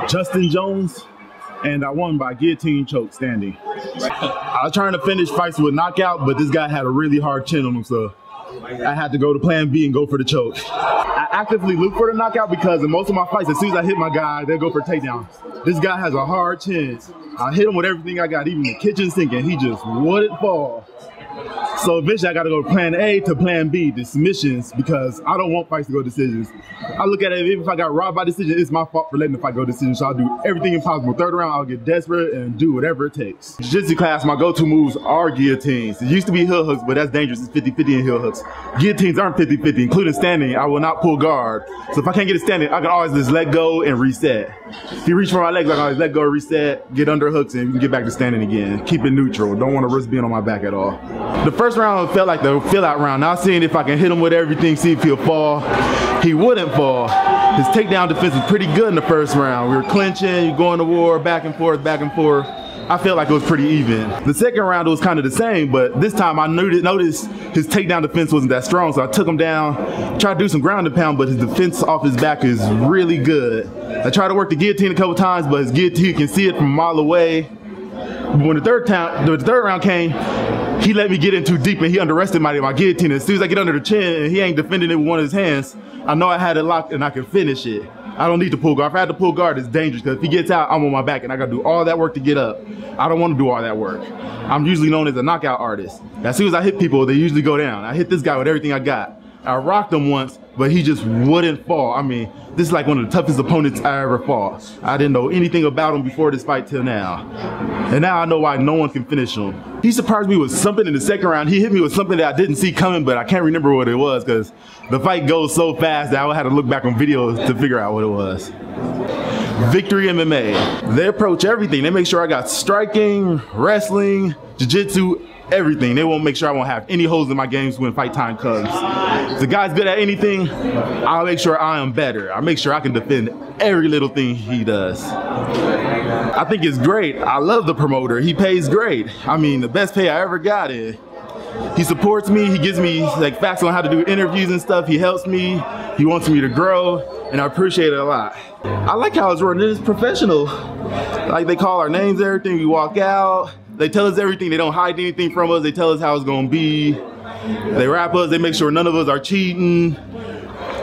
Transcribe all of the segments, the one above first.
Justin Jones, and I won by guillotine choke standing. I was trying to finish fights with knockout, but this guy had a really hard chin on him, so I had to go to plan B and go for the choke. I actively look for the knockout because in most of my fights, as soon as I hit my guy, they'll go for a takedown. This guy has a hard chin. I hit him with everything I got, even the kitchen sink, and he just wouldn't fall. So eventually I got to go plan A to plan B, the submissions, because I don't want fights to go decisions. I look at it, even if I got robbed by decision, it's my fault for letting the fight go decision, so I'll do everything impossible. Third round, I'll get desperate and do whatever it takes. Jiu-jitsu class, my go-to moves are guillotines. It used to be heel hooks, but that's dangerous. It's 50-50 in heel hooks. Guillotines aren't 50-50, including standing. I will not pull guard. So if I can't get it standing, I can always just let go and reset. If you reach for my legs, I can always let go, reset, get under hooks, and you can get back to standing again. Keep it neutral. Don't want to risk being on my back at all. The first round felt like the fill-out round. Now seeing if I can hit him with everything, see if he'll fall. He wouldn't fall. His takedown defense was pretty good in the first round. We were clinching, going to war, back and forth, back and forth. I felt like it was pretty even. The second round, it was kind of the same, but this time I noticed his takedown defense wasn't that strong, so I took him down, tried to do some ground and pound, but his defense off his back is really good. I tried to work the guillotine a couple times, but his guillotine, you can see it from a mile away. When the third round came, he let me get in too deep and he underestimated my guillotine. As soon as I get under the chin and he ain't defending it with one of his hands, I know I had it locked and I can finish it. I don't need to pull guard. If I had to pull guard, it's dangerous because if he gets out, I'm on my back and I gotta do all that work to get up. I don't want to do all that work. I'm usually known as a knockout artist. As soon as I hit people, they usually go down. I hit this guy with everything I got. I rocked him once, but he just wouldn't fall. I mean, this is like one of the toughest opponents I ever fought. I didn't know anything about him before this fight till now. And now I know why no one can finish him. He surprised me with something in the second round. He hit me with something that I didn't see coming, but I can't remember what it was because the fight goes so fast that I had to look back on videos to figure out what it was. Victory MMA. They approach everything. They make sure I got striking, wrestling, jiu-jitsu, everything. They won't make sure I won't have any holes in my games when fight time comes. If the guy's good at anything, I'll make sure I am better. I make sure I can defend every little thing he does. I think it's great. I love the promoter. He pays great. I mean, the best pay I ever got in. He supports me. He gives me like facts on how to do interviews and stuff. He helps me. He wants me to grow, and I appreciate it a lot. I like how it's running. It's professional. Like they call our names, everything. We walk out. They tell us everything. They don't hide anything from us. They tell us how it's gonna be. They rap us. They make sure none of us are cheating.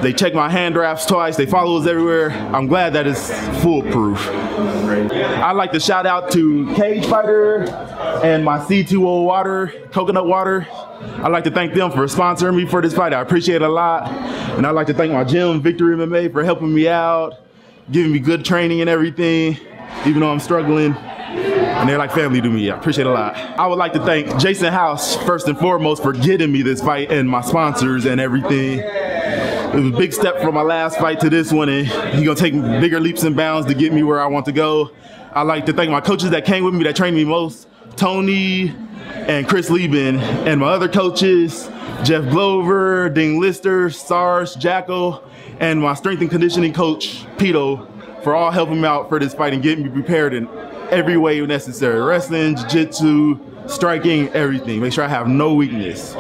They check my hand drafts twice. They follow us everywhere. I'm glad that it's foolproof. I'd like to shout out to Cage Fighter and my C2O water, coconut water. I'd like to thank them for sponsoring me for this fight. I appreciate it a lot. And I'd like to thank my gym, Victory MMA, for helping me out, giving me good training and everything, even though I'm struggling. And they're like family to me. I appreciate it a lot. I would like to thank Jason House, first and foremost, for getting me this fight and my sponsors and everything. It was a big step from my last fight to this one, and he's gonna take bigger leaps and bounds to get me where I want to go. I'd like to thank my coaches that came with me, that trained me most, Tony and Chris Lieben, and my other coaches, Jeff Glover, Ding Lister, Sarge, Jacko, and my strength and conditioning coach, Pito, for all helping me out for this fight and getting me prepared in every way necessary. Wrestling, jiu-jitsu, striking, everything. Make sure I have no weakness.